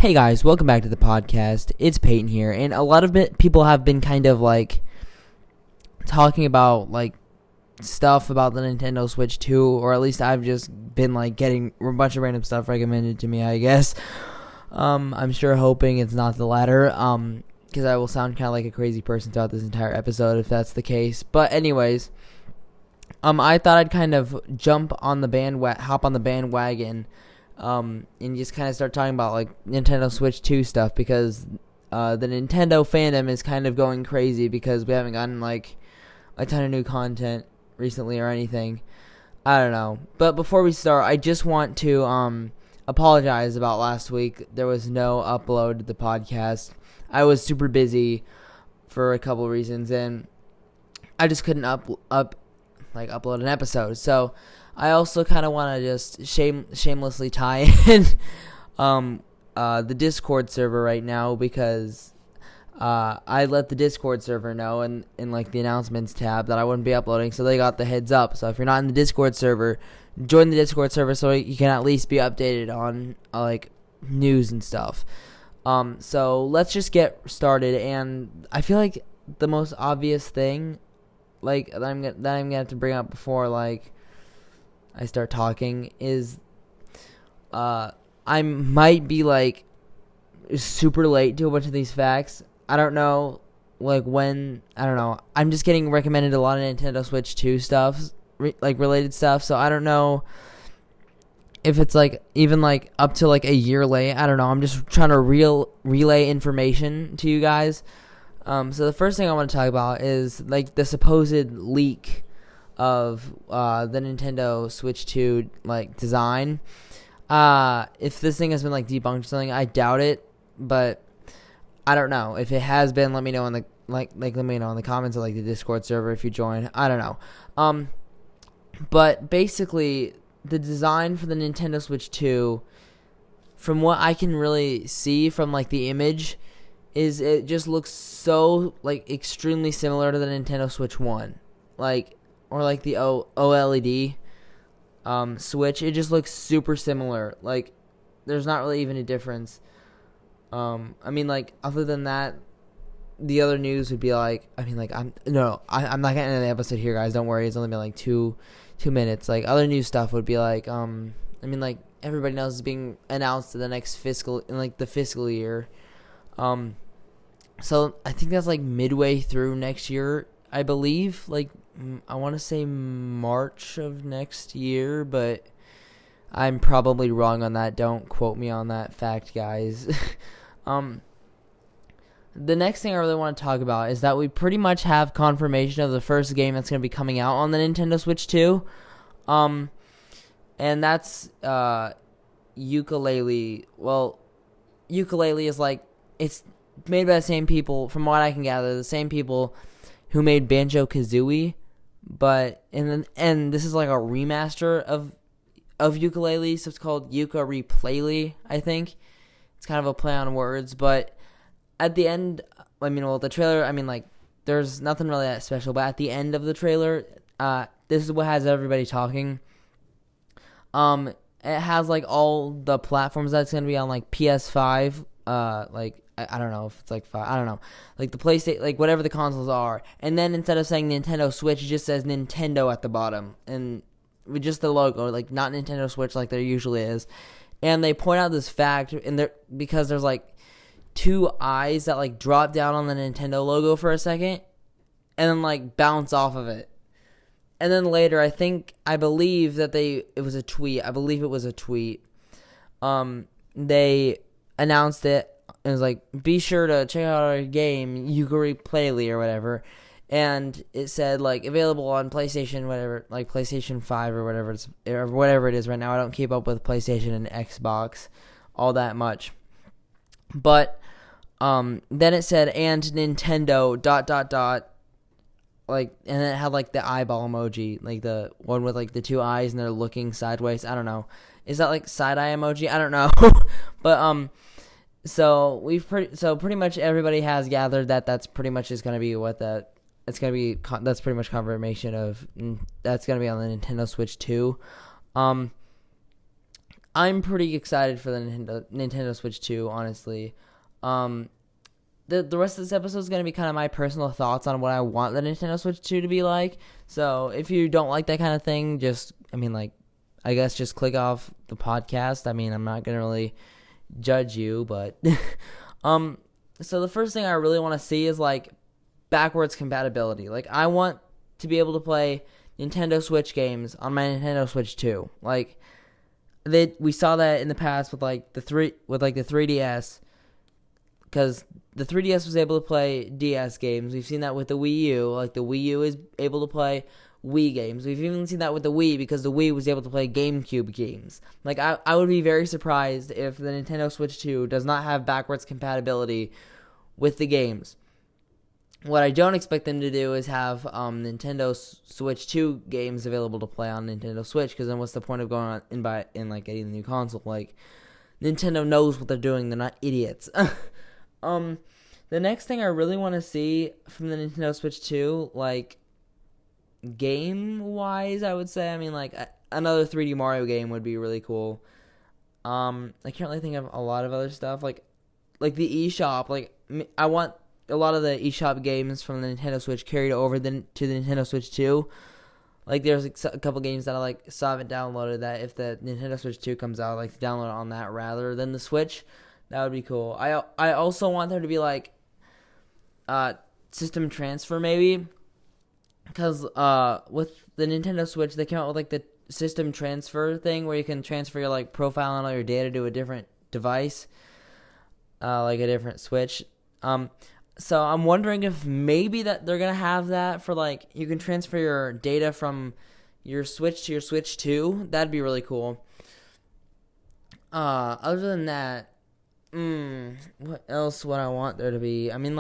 Hey guys, welcome back to the podcast. It's Peyton here, and a lot of people have been kind of like talking about like stuff about the Nintendo Switch 2, or at least I've just been like getting a bunch of random stuff recommended to me, I guess. I'm sure hoping it's not the latter, because I will sound kind of like a crazy person throughout this entire episode if that's the case. But anyways, I thought I'd kind of hop on the bandwagon. And just kind of start talking about like Nintendo Switch 2 stuff, because the Nintendo fandom is kind of going crazy because we haven't gotten like a ton of new content recently or anything. I don't know. But before we start, I just want to apologize about last week. There was no upload to the podcast. I was super busy for a couple of reasons, and I just couldn't upload an episode. So I also kind of want to just shamelessly tie in the Discord server right now, because I let the Discord server know in like the announcements tab that I wouldn't be uploading, so they got the heads up. So if you're not in the Discord server, join the Discord server so you can at least be updated on like news and stuff. So let's just get started, and I feel like the most obvious thing like that I'm gonna have to bring up before like I start talking is I might be like super late to a bunch of these facts. I don't know like when. I don't know. I'm just getting recommended a lot of Nintendo Switch 2 stuff, like related stuff. So I don't know if it's like even like up to like a year late. I don't know. I'm just trying to relay information to you guys. So the first thing I want to talk about is like the supposed leak of the Nintendo Switch 2 like design. If this thing has been like debunked or something, I doubt it, but I don't know. If it has been, let me know in the let me know in the comments of like the Discord server if you join. I don't know. But basically the design for the Nintendo Switch 2, from what I can really see from like the image, is it just looks so like extremely similar to the Nintendo Switch 1. Or like the OLED Switch. It just looks super similar. Like, there's not really even a difference. I mean, like, other than that, the other news would be like, I'm not getting into the episode here, guys. Don't worry. It's only been like two minutes. Like, other news stuff would be like, like, everybody knows it's being announced in the next fiscal year. So I think that's like midway through next year, I believe. Like, I want to say March of next year, but I'm probably wrong on that. Don't quote me on that fact, guys. The next thing I really want to talk about is that we pretty much have confirmation of the first game that's going to be coming out on the Nintendo Switch 2. And that's Yooka-Laylee. Well, Yooka-Laylee is like, it's made by the same people, from what I can gather, the same people who made Banjo-Kazooie. But and this is like a remaster of Yooka-Laylee, so it's called Yooka-Replaylee, I think. It's kind of a play on words, but at the end, the trailer, like, there's nothing really that special, but at the end of the trailer, this is what has everybody talking. It has like all the platforms that's gonna be on, like PS5, I don't know if it's like 5. I don't know. Like the PlayStation, like whatever the consoles are. And then instead of saying Nintendo Switch, it just says Nintendo at the bottom. And with just the logo, like not Nintendo Switch like there usually is. And they point out this fact because there's like two eyes that like drop down on the Nintendo logo for a second and then like bounce off of it. And then later, I believe it was a tweet. They announced it. It was like, be sure to check out our game, Yooka-Laylee or whatever. And it said, like, available on PlayStation, whatever, like PlayStation 5 or whatever it is right now. I don't keep up with PlayStation and Xbox all that much. But then it said, and Nintendo ... Like, and then it had like the eyeball emoji, like the one with like the two eyes and they're looking sideways. I don't know. Is that like side eye emoji? I don't know. But so pretty much everybody has gathered that that's pretty much is going to be that's pretty much confirmation of that's going to be on the Nintendo Switch 2. I'm pretty excited for the Nintendo Switch 2, honestly. The rest of this episode is going to be kind of my personal thoughts on what I want the Nintendo Switch 2 to be like. So if you don't like that kind of thing, I guess just click off the podcast. I mean, I'm not going to really judge you, but so the first thing I really want to see is like backwards compatibility. Like, I want to be able to play Nintendo Switch games on my Nintendo Switch 2. Like, we saw that in the past with the 3DS, because the 3DS was able to play DS games. We've seen that with the Wii U. Like, the Wii U is able to play Wii games. We've even seen that with the Wii, because the Wii was able to play GameCube games. Like, I would be very surprised if the Nintendo Switch 2 does not have backwards compatibility with the games. What I don't expect them to do is have Nintendo Switch 2 games available to play on Nintendo Switch, because then what's the point of going on and getting the new console? Like, Nintendo knows what they're doing. They're not idiots. The next thing I really want to see from the Nintendo Switch 2, like, game-wise, I would say, I mean, like, another 3D Mario game would be really cool. I can't really think of a lot of other stuff. Like the eShop, like, I want a lot of the eShop games from the Nintendo Switch carried over to the Nintendo Switch 2. Like, there's a couple games that I still haven't downloaded, that if the Nintendo Switch 2 comes out, to download it on that rather than the Switch. That would be cool. I also want there to be system transfer, maybe, because with the Nintendo Switch they came out with the system transfer thing where you can transfer your profile and all your data to a different device, like a different Switch. So I'm wondering if maybe that they're gonna have that for you can transfer your data from your Switch to your Switch 2. That'd be really cool. Other than that, what else would I want there to be? I mean,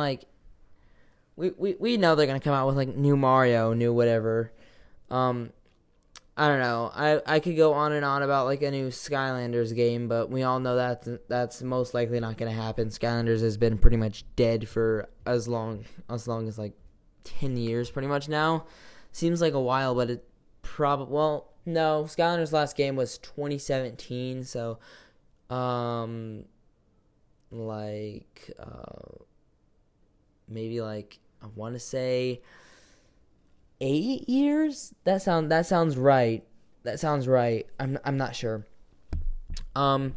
we know they're gonna come out with new Mario, new whatever. I don't know. I could go on and on about a new Skylanders game, but we all know that's most likely not gonna happen. Skylanders has been pretty much dead for as long as 10 years, pretty much now. Seems like a while, but it no. Skylanders' last game was 2017, so maybe I want to say 8 years. That sounds right. That sounds right. I'm not sure. I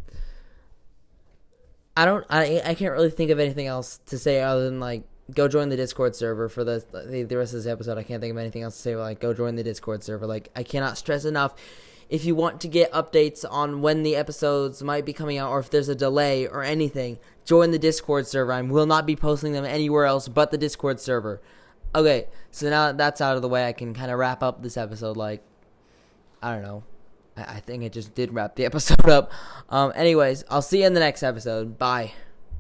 can't really think of anything else to say other than go join the Discord server for the rest of this episode. I can't think of anything else to say. Go join the Discord server. I cannot stress enough. If you want to get updates on when the episodes might be coming out, or if there's a delay or anything, join the Discord server. I will not be posting them anywhere else but the Discord server. Okay, so now that that's out of the way, I can kind of wrap up this episode. I don't know. I think I just did wrap the episode up. Anyways, I'll see you in the next episode. Bye.